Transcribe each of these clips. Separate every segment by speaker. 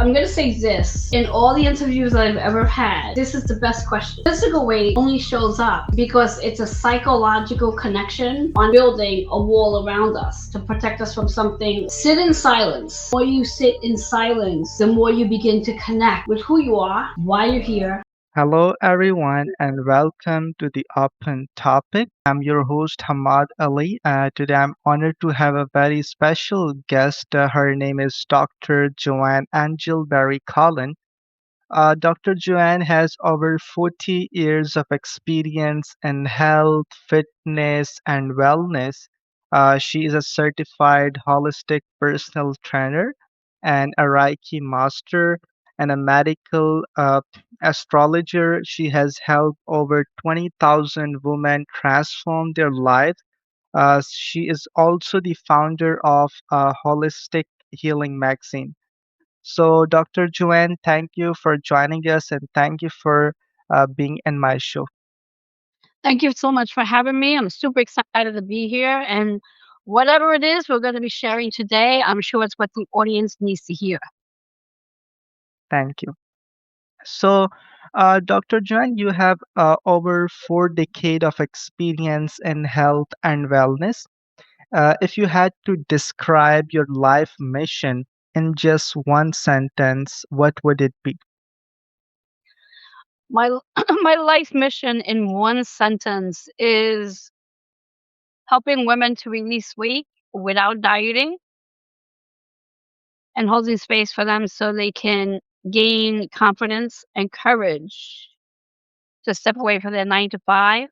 Speaker 1: I'm gonna say this. In all the interviews that I've ever had, this is the best question. Physical weight only shows up because it's a psychological connection on building a wall around us to protect us from something. Sit in silence. The more you sit in silence, the more you begin to connect with who you are, why you're here.
Speaker 2: Hello, everyone, and welcome to the Open Topic. I'm your host, Hamad Ali. Today, I'm honored to have a very special guest. Her name is Dr. Joanne Angel Barry Colon. Dr. Joanne has over 40 years of experience in health, fitness, and wellness. She is a certified holistic personal trainer and a Reiki master and a medical astrologer. She has helped over 20,000 women transform their lives. She is also the founder of Holistic Healing Magazine. So, Dr. Joanne, thank you for joining us and thank you for being in my show.
Speaker 1: Thank you so much for having me. I'm super excited to be here. And whatever it is we're going to be sharing today, I'm sure it's what the audience needs to hear.
Speaker 2: Thank you. So, Dr. Joanne, you have over 4 decades of experience in health and wellness. If you had to describe your life mission in just one sentence, what would it be?
Speaker 1: My my life mission in one sentence is helping women to release weight without dieting and holding space for them so they can gain confidence and courage to step away from their 9 to 5,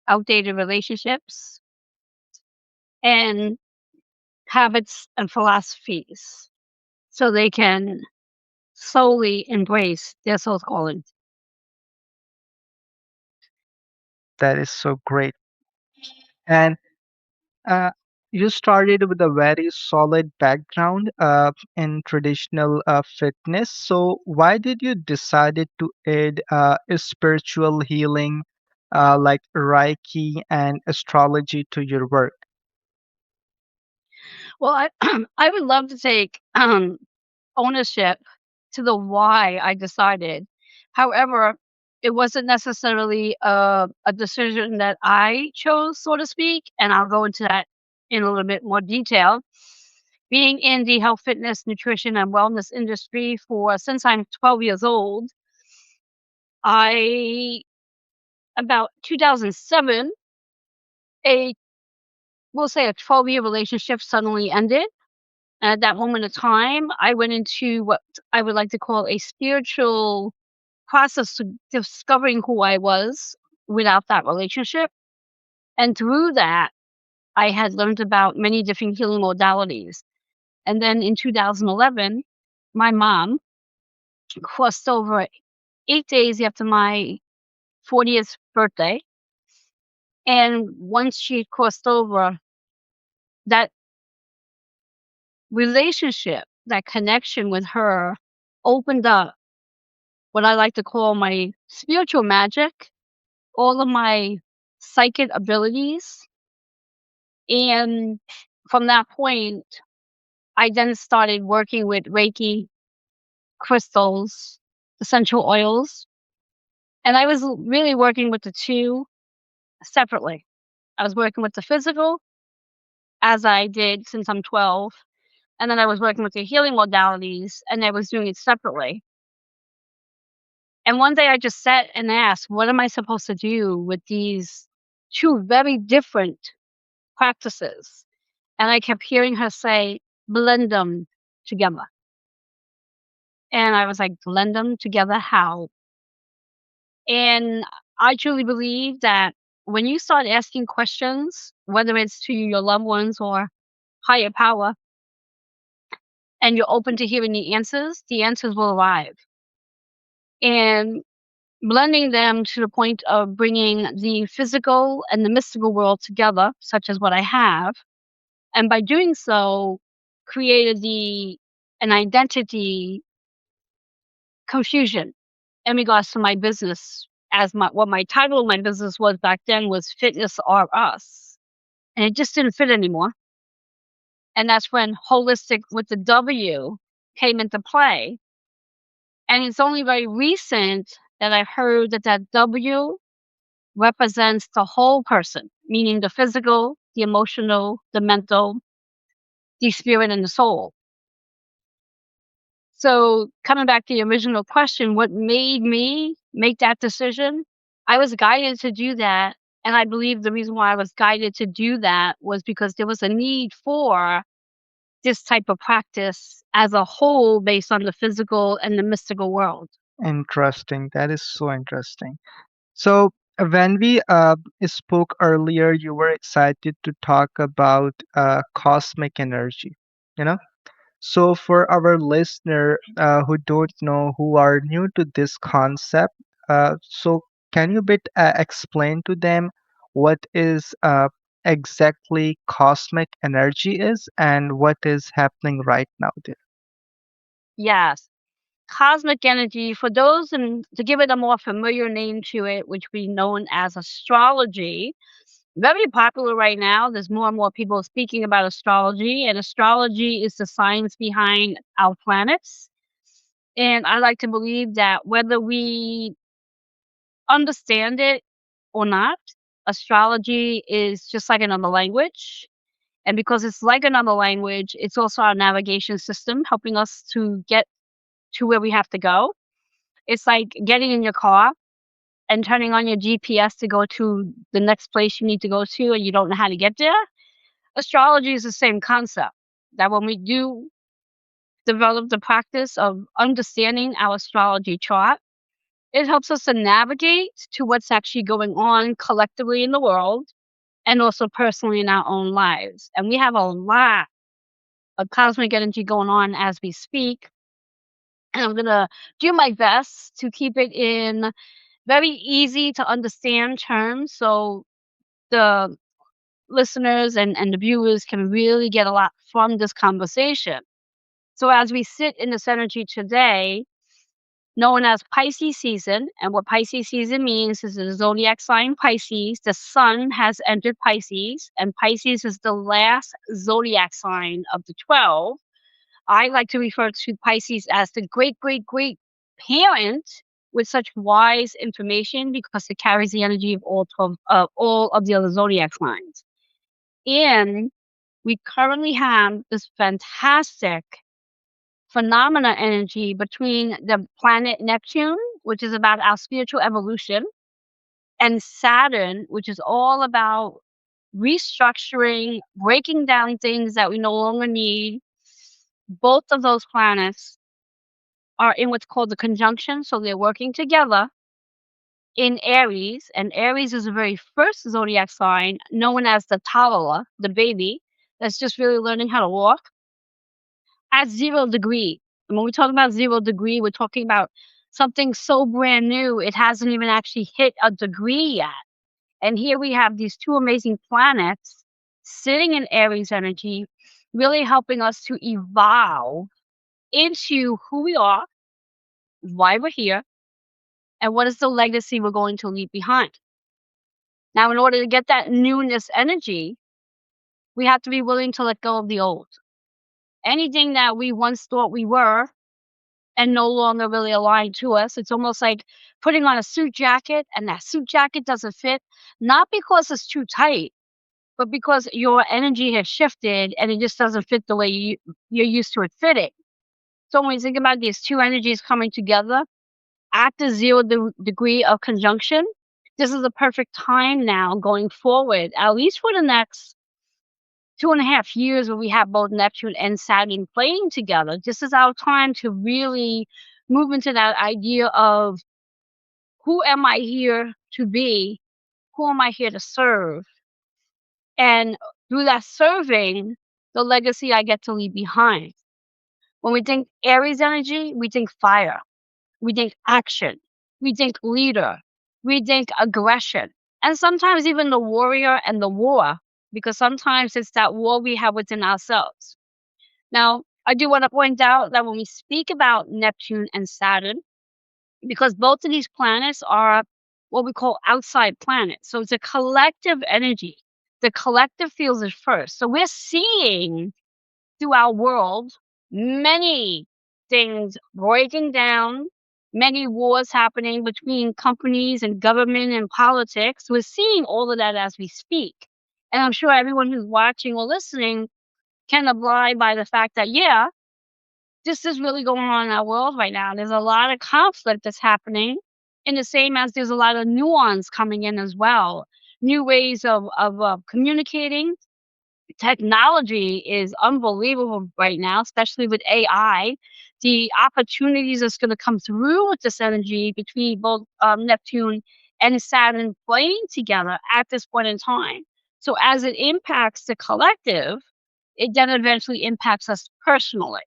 Speaker 1: outdated relationships, and habits and philosophies so they can solely embrace their soul calling.
Speaker 2: That is so great. And Uh, you started with a very solid background in traditional fitness. So why did you decided to add spiritual healing like Reiki and astrology to your work?
Speaker 1: Well, I I would love to take ownership to the why I decided. However, it wasn't necessarily a decision that I chose, so to speak, and I'll go into that in a little bit more detail. Being in the health, fitness, nutrition, and wellness industry for since I'm 12 years old, I about 2007, a we'll say a 12-year relationship suddenly ended. And at that moment of time, I went into what I would like to call a spiritual process to discovering who I was without that relationship. And through that, I had learned about many different healing modalities. And then in 2011, my mom crossed over 8 days after my 40th birthday. And once she crossed over, that relationship, that connection with her opened up what I like to call my spiritual magic, all of my psychic abilities. And from that point, I then started working with Reiki, crystals, essential oils, and I was really working with the two separately. I was working with the physical, as I did since I'm 12, and then I was working with the healing modalities, and I was doing it separately. And one day I just sat and asked, what am I supposed to do with these two very different practices? And I kept hearing her say, blend them together. And I was like, blend them together how? And I truly believe that when you start asking questions, whether it's to your loved ones or higher power, and you're open to hearing the answers will arrive. And blending them to the point of bringing the physical and the mystical world together, such as what I have, and by doing so, created an identity confusion in regards to my business. As what my title of my business was back then was Fitness or Us, and it just didn't fit anymore. And that's when holistic with the W came into play. And it's only very recent that I heard that that W represents the whole person, meaning the physical, the emotional, the mental, the spirit, and the soul. So, coming back to the original question, what made me make that decision? I was guided to do that. And I believe the reason why I was guided to do that was because there was a need for this type of practice as a whole based on the physical and the mystical world.
Speaker 2: Interesting. That is so interesting. So, when we spoke earlier, you were excited to talk about cosmic energy. You know, so for our listener who don't know, who are new to this concept, so can you bit explain to them what is exactly cosmic energy is and what is happening right now there?
Speaker 1: Yes. Cosmic energy, for those, and to give it a more familiar name to it, which we known as astrology, very popular right now. There's more and more people speaking about astrology, and astrology is the science behind our planets. And I like to believe that whether we understand it or not, astrology is just like another language. And because it's like another language, it's also our navigation system helping us to get to where we have to go. It's like getting in your car and turning on your GPS to go to the next place you need to go to and you don't know how to get there. Astrology is the same concept. That when we do develop the practice of understanding our astrology chart, it helps us to navigate to what's actually going on collectively in the world and also personally in our own lives. And we have a lot of cosmic energy going on as we speak. And I'm going to do my best to keep it in very easy to understand terms so the listeners and the viewers can really get a lot from this conversation. So, as we sit in this energy today, known as Pisces season, and what Pisces season means is the zodiac sign Pisces, the sun has entered Pisces, and Pisces is the last zodiac sign of the 12. I like to refer to Pisces as the great, great, great parent with such wise information because it carries the energy of all of the other zodiac signs. And we currently have this fantastic phenomena energy between the planet Neptune, which is about our spiritual evolution, and Saturn, which is all about restructuring, breaking down things that we no longer need. Both of those planets are in what's called the conjunction, so they're working together in Aries, and Aries is the very first zodiac sign known as the toddler, the baby, that's just really learning how to walk at 0 degree. And when we talk about 0 degree, we're talking about something so brand new, it hasn't even actually hit a degree yet. And here we have these two amazing planets sitting in Aries energy, really helping us to evolve into who we are, why we're here, and what is the legacy we're going to leave behind. Now, in order to get that newness energy, we have to be willing to let go of the old. Anything that we once thought we were and no longer really aligned to us, it's almost like putting on a suit jacket and that suit jacket doesn't fit, not because it's too tight, but because your energy has shifted and it just doesn't fit the way you're used to it fitting. So when you think about these two energies coming together at the degree of conjunction, this is the perfect time now going forward, at least for the next 2.5 years where we have both Neptune and Saturn playing together. This is our time to really move into that idea of who am I here to be? Who am I here to serve? And through that serving, the legacy I get to leave behind. When we think Aries energy, we think fire, we think action, we think leader, we think aggression, and sometimes even the warrior and the war, because sometimes it's that war we have within ourselves. Now, I do want to point out that when we speak about Neptune and Saturn, because both of these planets are what we call outside planets. So it's a collective energy. The collective feels it first. So we're seeing through our world many things breaking down, many wars happening between companies and government and politics. We're seeing all of that as we speak. And I'm sure everyone who's watching or listening can abide by the fact that, yeah, this is really going on in our world right now. There's a lot of conflict that's happening, and the same as there's a lot of nuance coming in as well. New ways of communicating. Technology is unbelievable right now, especially with AI. The opportunities that's going to come through with this energy between both Neptune and Saturn playing together at this point in time. So as it impacts the collective, it then eventually impacts us personally.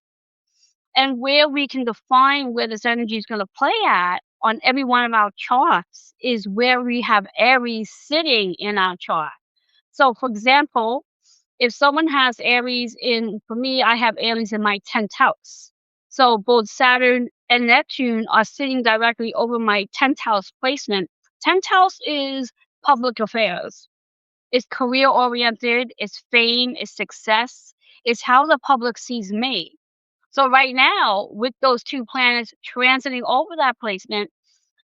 Speaker 1: And where we can define where this energy is going to play at on every one of our charts is where we have Aries sitting in our chart. So, for example, if someone has Aries for me, I have Aries in my 10th house. So both Saturn and Neptune are sitting directly over my 10th house placement. 10th house is public affairs. It's career oriented, it's fame, it's success, it's how the public sees me. So right now, with those two planets transiting over that placement,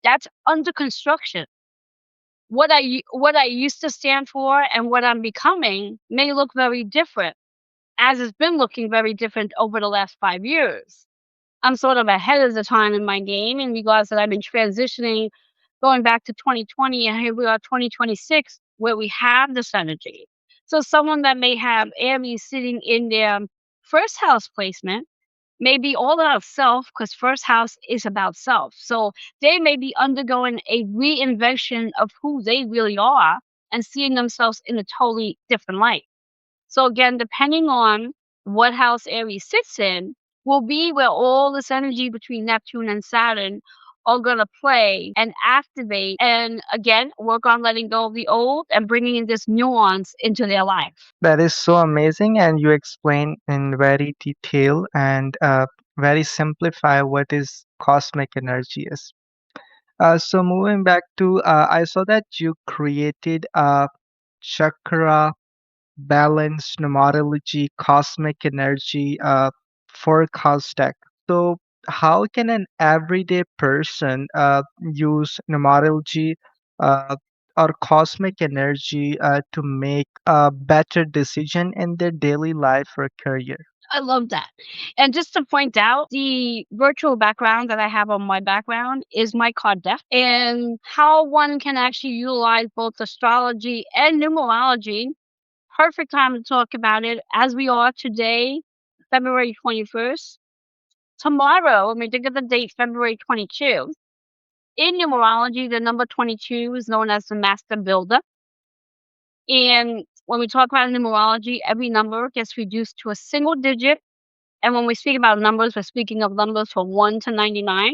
Speaker 1: that's under construction. What I used to stand for and what I'm becoming may look very different, as it's been looking very different over the last 5 years. I'm sort of ahead of the time in my game in regards that I've been transitioning, going back to 2020, and here we are 2026, where we have this energy. So someone that may have Aries sitting in their first house placement may be all about self, because first house is about self. So they may be undergoing a reinvention of who they really are and seeing themselves in a totally different light. So again, depending on what house Aries sits in, will be where all this energy between Neptune and Saturn are going to play and activate, and again, work on letting go of the old and bringing in this nuance into their life.
Speaker 2: That is so amazing, and you explain in very detail and very simplify what is cosmic energy is. So moving back to, I saw that you created a chakra balance numerology cosmic energy forecast deck. So how can an everyday person use numerology uh, or cosmic energy to make a better decision in their daily life or career?
Speaker 1: I love that. And just to point out, the virtual background that I have on my background is my card deck, and how one can actually utilize both astrology and numerology. Perfect time to talk about it as we are today, February 21st. Tomorrow, when we think of the date, February 22, in numerology, the number 22 is known as the master builder. And when we talk about numerology, every number gets reduced to a single digit. And when we speak about numbers, we're speaking of numbers from 1 to 99.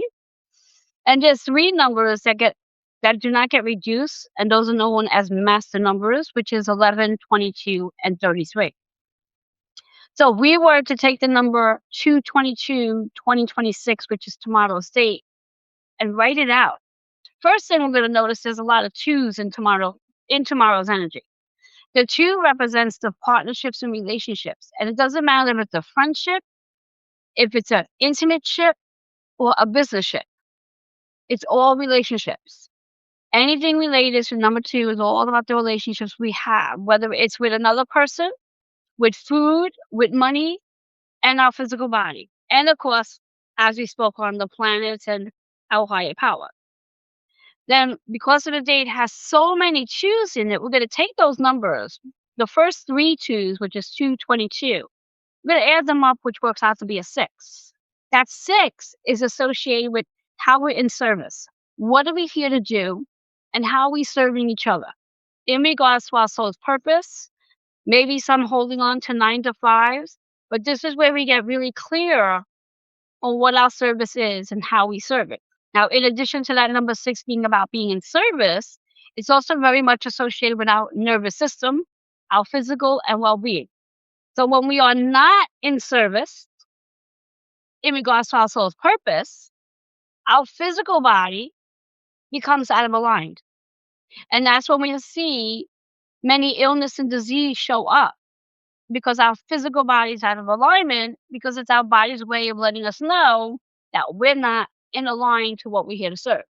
Speaker 1: And there's three numbers that do not get reduced, and those are known as master numbers, which is 11, 22, and 33. So if we were to take the number 222, 2026, which is tomorrow's date, and write it out, first thing we're going to notice there's a lot of twos in tomorrow's energy. The two represents the partnerships and relationships, and it doesn't matter if it's a friendship, if it's an intimate ship, or a business ship. It's all relationships. Anything related to number two is all about the relationships we have, whether it's with another person, with food, with money, and our physical body. And of course, as we spoke on, the planets and our higher power. Then, because of the date has so many twos in it, we're going to take those numbers, the first three twos, which is 222, we're going to add them up, which works out to be a 6. That 6 is associated with how we're in service. What are we here to do? And how are we serving each other? In regards to our soul's purpose, maybe some holding on to 9 to 5s, but this is where we get really clear on what our service is and how we serve it. Now, in addition to that number 6 being about being in service, it's also very much associated with our nervous system, our physical and well-being. So when we are not in service, in regards to our soul's purpose, our physical body becomes out of aligned. And that's when we see many illness and disease show up. because our physical body's out of alignment, because it's our body's way of letting us know that we're not in line to what we're here to serve.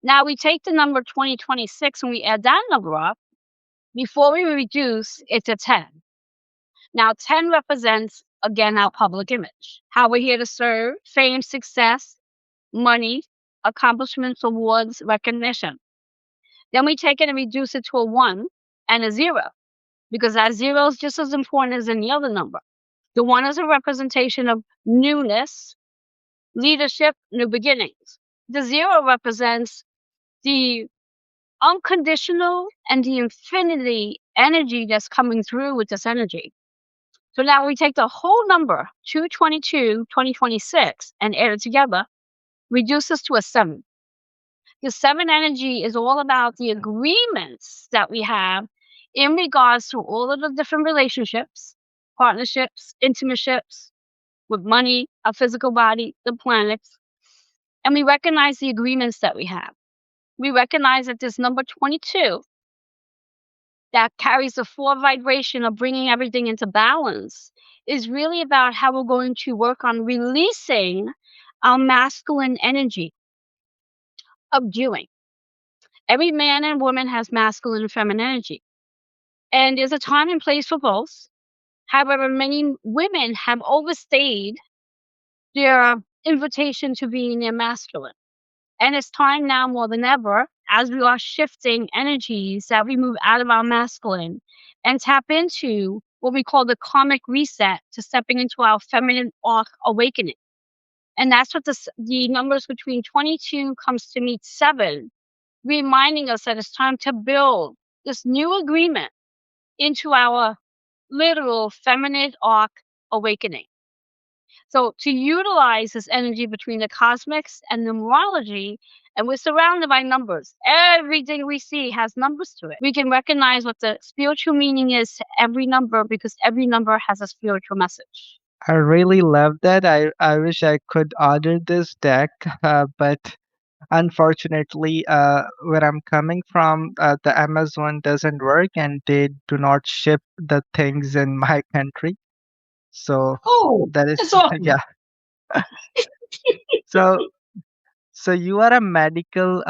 Speaker 1: Now we take the number 2026 and we add that number up. Before we reduce it to 10. Now 10 represents, again, our public image, how we're here to serve, fame, success, money, accomplishments, awards, recognition. Then we take it and reduce it to a 1 and a 0, because that 0 is just as important as any other number. The 1 is a representation of newness, leadership, new beginnings. The 0 represents the unconditional and the infinity energy that's coming through with this energy. So now we take the whole number, 222, 2026, and add it together, reduces to a 7. The 7 energy is all about the agreements that we have in regards to all of the different relationships, partnerships, intimateships with money, our physical body, the planets. And we recognize the agreements that we have. We recognize that this number 22 that carries the 4 vibration of bringing everything into balance is really about how we're going to work on releasing our masculine energy of doing. Every man and woman has masculine and feminine energy, and there's a time and place for both. However, many women have overstayed their invitation to being their masculine. And it's time now more than ever, as we are shifting energies, that we move out of our masculine and tap into what we call the karmic reset, to stepping into our feminine arc awakening. And that's what the numbers between 22 comes to meet 7, reminding us that it's time to build this new agreement into our literal feminine arc awakening. So to utilize this energy between the cosmics and numerology, and we're surrounded by numbers. Everything we see has numbers to it. We can recognize what the spiritual meaning is to every number, because every number has a spiritual message.
Speaker 2: I really love that. I wish I could order this deck, but unfortunately, where I'm coming from, the Amazon doesn't work and they do not ship the things in my country. So
Speaker 1: Oh,
Speaker 2: that is,
Speaker 1: that's awesome.
Speaker 2: yeah. So, so you are a medical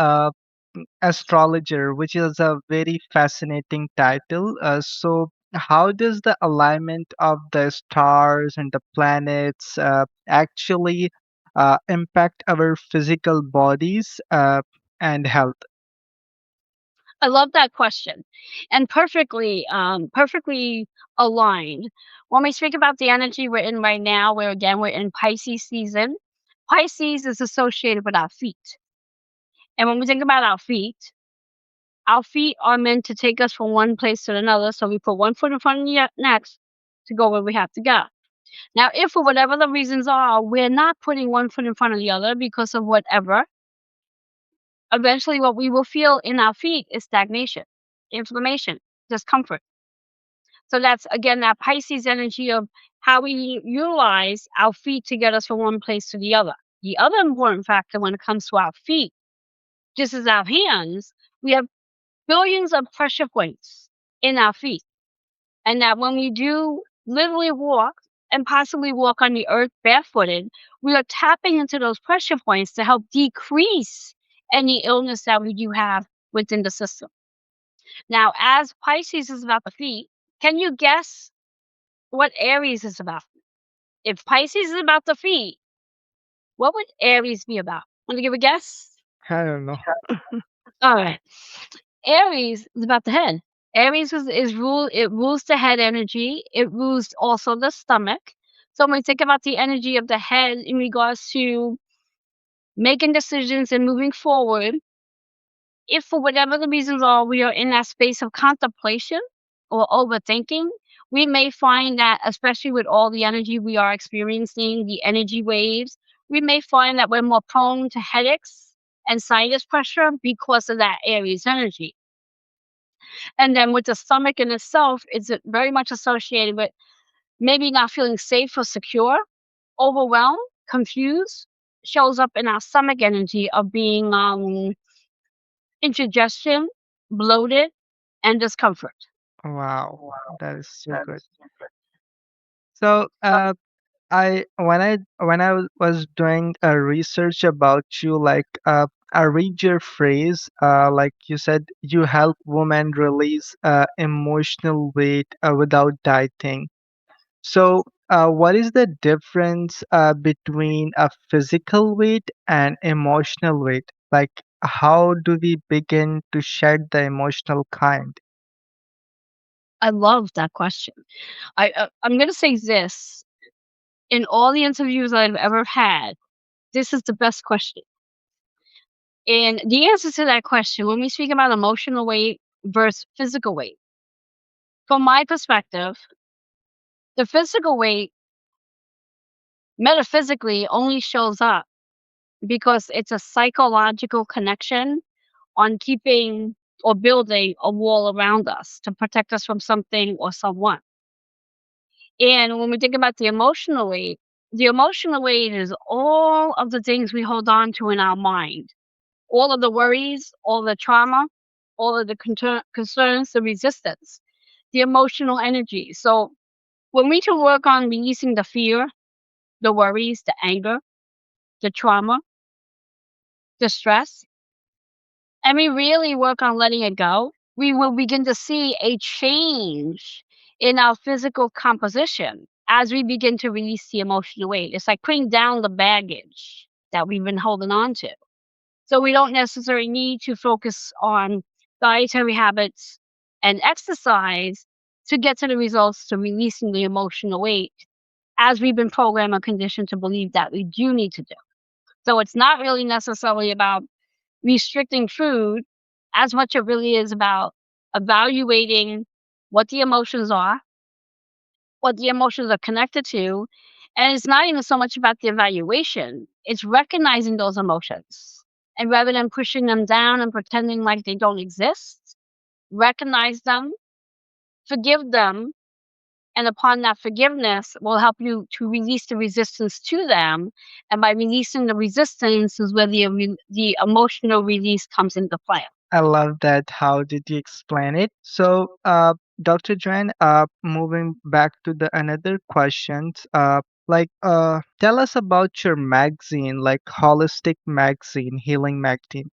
Speaker 2: astrologer, which is a very fascinating title. So, how does the alignment of the stars and the planets actually impact our physical bodies and health?
Speaker 1: I love that question, and perfectly aligned. When we speak about the energy we're in right now, where again we're in Pisces season. Pisces is associated with our feet, and when we think about our feet are meant to take us from one place to another. So we put one foot in front of the next to go where we have to go. Now, if for whatever the reasons are, we're not putting one foot in front of the other because of whatever, eventually what we will feel in our feet is stagnation, inflammation, discomfort. So that's again that Pisces energy of how we utilize our feet to get us from one place to the other. The other important factor when it comes to our feet, just as our hands, we have billions of pressure points in our feet. And that when we do literally walk and possibly walk on the earth barefooted, we are tapping into those pressure points to help decrease any illness that we do have within the system. Now, as Pisces is about the feet, can you guess what Aries is about? If Pisces is about the feet, what would Aries be about? Want to give a guess?
Speaker 2: I don't know.
Speaker 1: All right. Aries is about the head. Aries it rules the head energy. It rules also the stomach. So when we think about the energy of the head in regards to making decisions and moving forward, if for whatever the reasons are, we are in that space of contemplation or overthinking, we may find that, especially with all the energy we are experiencing, the energy waves, we may find that we're more prone to headaches and sinus pressure because of that Aries energy. And then with the stomach in itself, it's very much associated with maybe not feeling safe or secure, overwhelmed, confused, shows up in our stomach energy of being indigestion, bloated, and discomfort.
Speaker 2: Wow, that is so good. So, when I was doing a research about you, like I read your phrase, like you said, you help women release emotional weight without dieting. So, what is the difference between a physical weight and emotional weight? Like, how do we begin to shed the emotional kind?
Speaker 1: I love that question. I'm gonna say this, in all the interviews I've ever had, this is the best question. And the answer to that question, when we speak about emotional weight versus physical weight, from my perspective, the physical weight metaphysically only shows up because it's a psychological connection on keeping or building a wall around us to protect us from something or someone. And when we think about the emotional weight is all of the things we hold on to in our mind, all of the worries, all the trauma, all of the concerns, the resistance, the emotional energy. So when we can work on releasing the fear, the worries, the anger, the trauma, the stress, and we really work on letting it go, we will begin to see a change in our physical composition as we begin to release the emotional weight. It's like putting down the baggage that we've been holding on to. So we don't necessarily need to focus on dietary habits and exercise to get to the results to releasing the emotional weight as we've been programmed or conditioned to believe that we do need to do. So it's not really necessarily about restricting food as much it really is about evaluating what the emotions are, what the emotions are connected to. And it's not even so much about the evaluation, it's recognizing those emotions. And rather than pushing them down and pretending like they don't exist, recognize them, forgive them, and upon that forgiveness will help you to release the resistance to them. And by releasing the resistance is where the emotional release comes into play.
Speaker 2: I love that. How did you explain it? So, Dr. Joanne, moving back to the another questions, tell us about your magazine, like holistic magazine, healing magazine.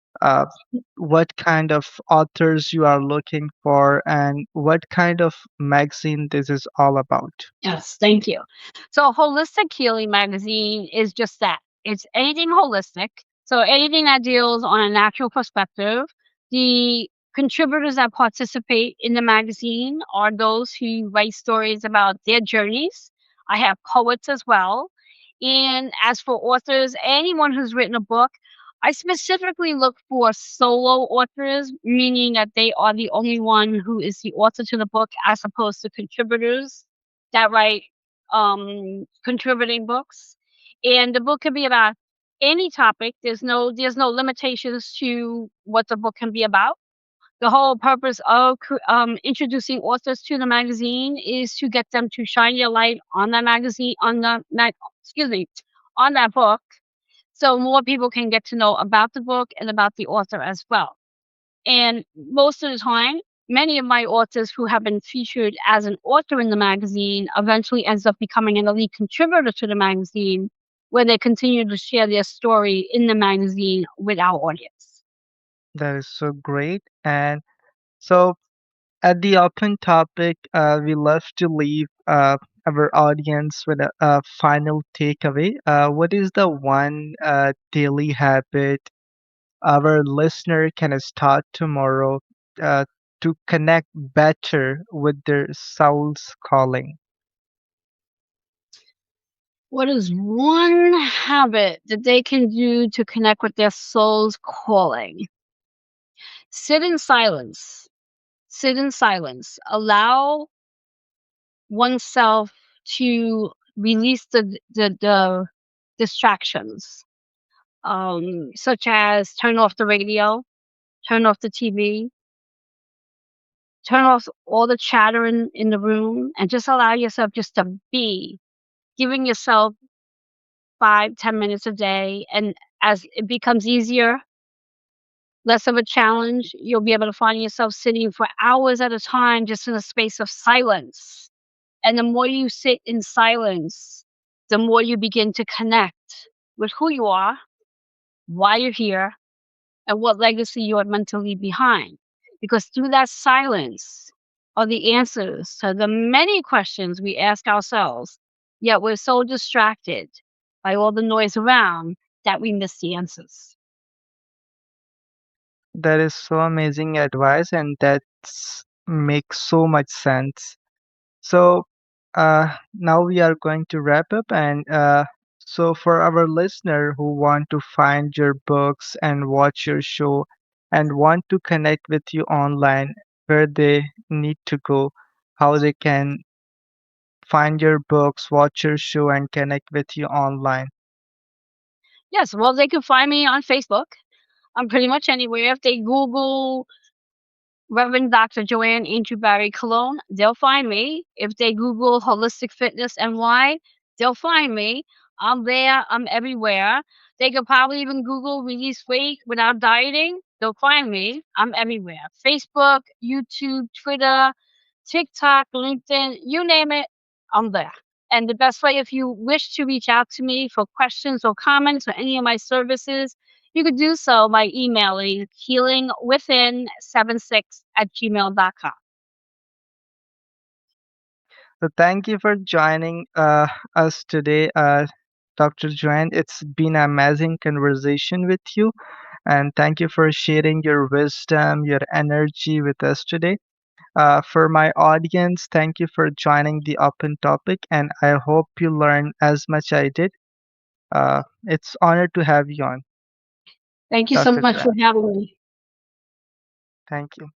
Speaker 2: What kind of authors you are looking for, and what kind of magazine this is all about?
Speaker 1: Yes, thank you. So, Holistic Healing Magazine is just that. It's anything holistic. So, anything that deals on a natural perspective. The contributors that participate in the magazine are those who write stories about their journeys. I have poets as well. And as for authors, anyone who's written a book, I specifically look for solo authors, meaning that they are the only one who is the author to the book as opposed to contributors that write contributing books. And the book can be about any topic. There's no limitations to what the book can be about. The whole purpose of introducing authors to the magazine is to get them to shine your light on that magazine, excuse me, on that book, so more people can get to know about the book and about the author as well. And most of the time, many of my authors who have been featured as an author in the magazine eventually ends up becoming an elite contributor to the magazine, where they continue to share their story in the magazine with our audience.
Speaker 2: That is so great. And so, at the open topic, we love to leave our audience with a final takeaway. What is the one daily habit our listener can start tomorrow uh, to connect better with their soul's calling?
Speaker 1: What is one habit that they can do to connect with their soul's calling? Sit in silence. Sit in silence. Allow oneself to release the distractions, such as turn off the radio, turn off the TV, turn off all the chatter in the room, and just allow yourself just to be, giving yourself 5, 10 minutes a day. And as it becomes easier, less of a challenge. You'll be able to find yourself sitting for hours at a time just in a space of silence. And the more you sit in silence, the more you begin to connect with who you are, why you're here, and what legacy you are meant to leave behind. Because through that silence are the answers to the many questions we ask ourselves, yet we're so distracted by all the noise around that we miss the answers.
Speaker 2: That is so amazing advice, and that makes so much sense. So now we are going to wrap up, and so for our listener who want to find your books and watch your show and want to connect with you online, where they need to go, how they can find your books, watch your show, and connect with you online.
Speaker 1: Yes, well, they can find me on Facebook. I'm pretty much anywhere. If they Google Reverend Dr. Joanne Angel Barry Colon, they'll find me. If they Google Holistic Fitness NY, they'll find me. I'm there. I'm everywhere. They could probably even Google release weight without dieting. They'll find me. I'm everywhere. Facebook, YouTube, Twitter, TikTok, LinkedIn, you name it, I'm there. And the best way, if you wish to reach out to me for questions or comments or any of my services, you could do so by emailing healingwithin76@gmail.com.
Speaker 2: So thank you for joining us today, Dr. Joanne. It's been an amazing conversation with you, and thank you for sharing your wisdom, your energy with us today. For my audience, thank you for joining the open topic, and I hope you learned as much I did. It's honored to have you on,
Speaker 1: Thank you so
Speaker 2: Dr.
Speaker 1: much for
Speaker 2: Joanne.
Speaker 1: having me.
Speaker 2: Thank you.